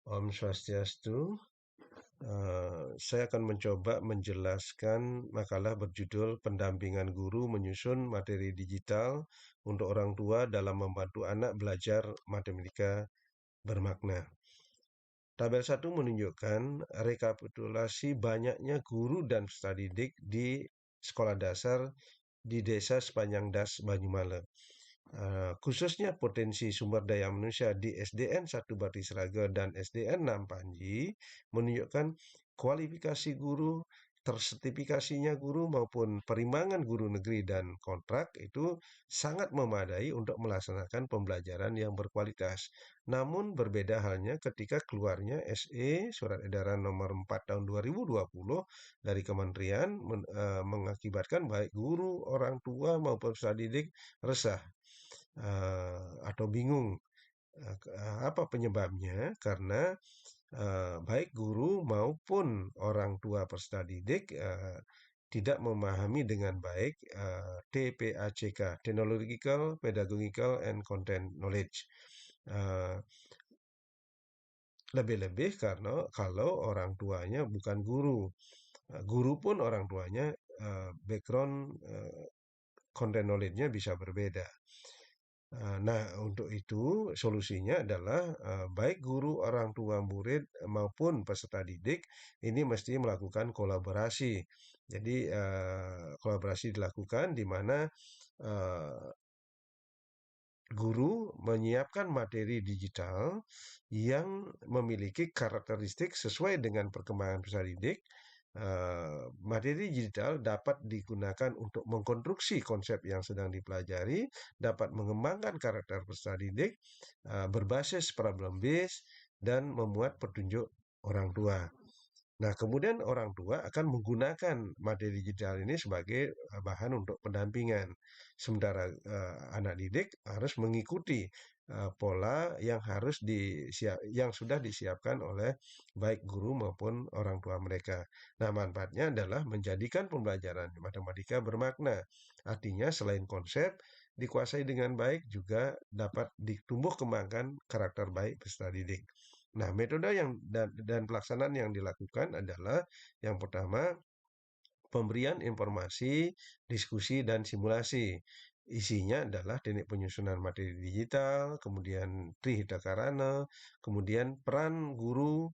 Om Swastiastu. Saya akan mencoba menjelaskan makalah berjudul Pendampingan Guru Menyusun Materi Digital untuk Orang Tua dalam Membantu Anak Belajar Matematika Bermakna. Tabel 1 menunjukkan rekapitulasi banyaknya guru dan peserta didik di sekolah dasar di desa sepanjang Das Banyumale. Khususnya potensi sumber daya manusia di SDN 1 Bati Seraga dan SDN 6 Panji menunjukkan kualifikasi guru, tersertifikasinya guru maupun perimbangan guru negeri dan kontrak itu sangat memadai untuk melaksanakan pembelajaran yang berkualitas. Namun berbeda halnya ketika keluarnya SE Surat Edaran Nomor 4 Tahun 2020 dari Kementerian mengakibatkan baik guru, orang tua maupun peserta didik resah atau bingung. Apa penyebabnya? Karena baik guru maupun orang tua peserta didik tidak memahami dengan baik TPACK, Technological, Pedagogical, and Content Knowledge. Lebih-lebih karena kalau orang tuanya bukan guru, guru pun orang tuanya background content knowledge-nya bisa berbeda. Nah, untuk itu solusinya adalah baik guru, orang tua, murid maupun peserta didik ini mesti melakukan kolaborasi. Jadi kolaborasi dilakukan di mana eh, guru menyiapkan materi digital yang memiliki karakteristik sesuai dengan perkembangan peserta didik. Materi digital dapat digunakan untuk mengkonstruksi konsep yang sedang dipelajari, dapat mengembangkan karakter peserta didik, berbasis problem base, dan memuat petunjuk orang tua. Nah, kemudian orang tua akan menggunakan materi digital ini sebagai bahan untuk pendampingan. Sementara anak didik harus mengikuti pola yang sudah disiapkan oleh baik guru maupun orang tua mereka. Nah, manfaatnya adalah menjadikan pembelajaran matematika bermakna. Artinya selain konsep dikuasai dengan baik juga dapat ditumbuh kembangkan karakter baik peserta didik. Nah, metode dan pelaksanaan yang dilakukan adalah yang pertama pemberian informasi, diskusi, dan simulasi. Isinya adalah teknik penyusunan materi digital, kemudian Trihitakarana, kemudian peran guru,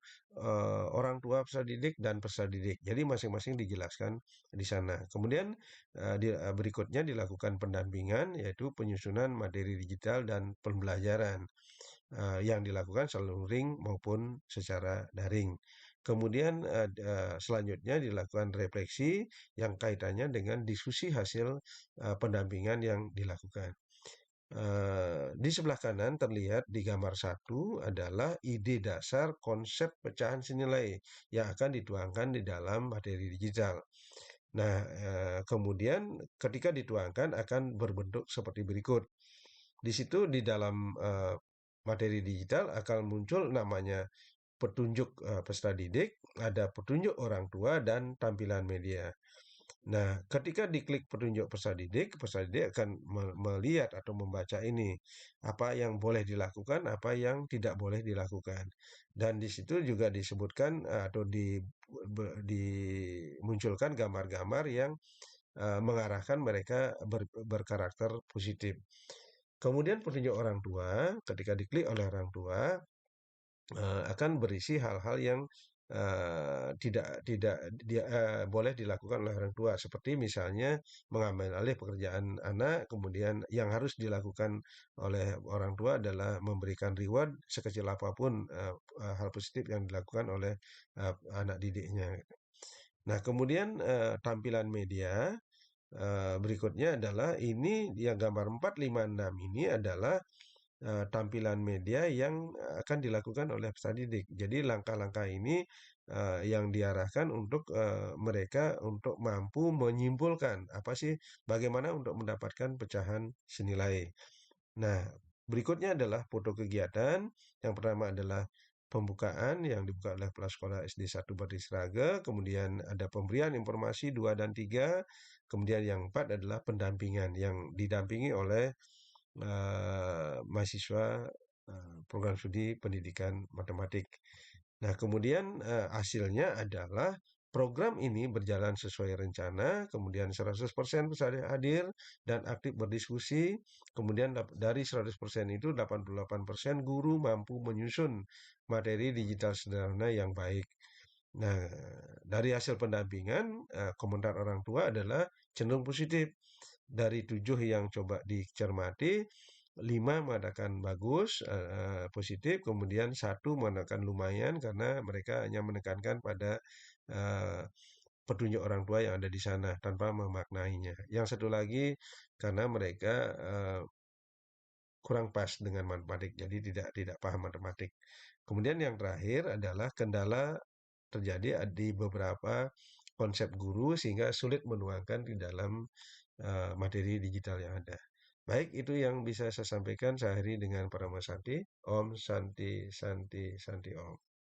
orang tua peserta didik, dan peserta didik. Jadi masing-masing dijelaskan di sana. Kemudian berikutnya dilakukan pendampingan, yaitu penyusunan materi digital dan pembelajaran yang dilakukan secara luring maupun secara daring. Kemudian selanjutnya dilakukan refleksi yang kaitannya dengan diskusi hasil pendampingan yang dilakukan. Di sebelah kanan terlihat di gambar 1 adalah ide dasar konsep pecahan senilai yang akan dituangkan di dalam materi digital. Nah, kemudian ketika dituangkan akan berbentuk seperti berikut. Di situ di dalam materi digital akan muncul namanya petunjuk peserta didik, ada petunjuk orang tua, dan tampilan media. Nah, ketika diklik petunjuk peserta didik akan melihat atau membaca ini, apa yang boleh dilakukan, apa yang tidak boleh dilakukan. Dan di situ juga disebutkan atau dimunculkan gambar-gambar yang mengarahkan mereka berkarakter positif. Kemudian petunjuk orang tua, ketika diklik oleh orang tua, akan berisi hal-hal yang tidak tidak boleh dilakukan oleh orang tua, seperti misalnya mengambil alih pekerjaan anak, kemudian yang harus dilakukan oleh orang tua adalah memberikan reward sekecil apapun hal positif yang dilakukan oleh anak didiknya. Nah, kemudian tampilan media berikutnya adalah ini yang gambar 4, 5, 6 ini adalah tampilan media yang akan dilakukan oleh peserta didik. Jadi langkah-langkah ini yang diarahkan untuk mereka untuk mampu menyimpulkan apa sih bagaimana untuk mendapatkan pecahan senilai. Nah, berikutnya adalah foto kegiatan. Yang pertama adalah pembukaan yang dibuka oleh Kepala Sekolah SD 1 Bati Seraga, kemudian ada pemberian informasi 2 dan 3, kemudian yang 4 adalah pendampingan yang didampingi oleh mahasiswa program studi pendidikan matematik. Nah, kemudian hasilnya adalah program ini berjalan sesuai rencana, kemudian 100% peserta hadir dan aktif berdiskusi, kemudian dari 100% itu 88% guru mampu menyusun materi digital sederhana yang baik. Nah, dari hasil pendampingan, komentar orang tua adalah cenderung positif. Dari 7 yang coba dicermati, 5 mengatakan bagus, positif, kemudian satu mengatakan lumayan karena mereka hanya menekankan pada eh, petunjuk orang tua yang ada di sana tanpa memaknainya. Yang satu lagi karena mereka kurang pas dengan matematik, jadi tidak paham matematik. Kemudian yang terakhir adalah kendala terjadi di beberapa konsep guru sehingga sulit menuangkan di dalam materi digital yang ada. Baik, itu yang bisa saya sampaikan. Saya akhiri dengan para Santi. Om Santi Santi Santi Om.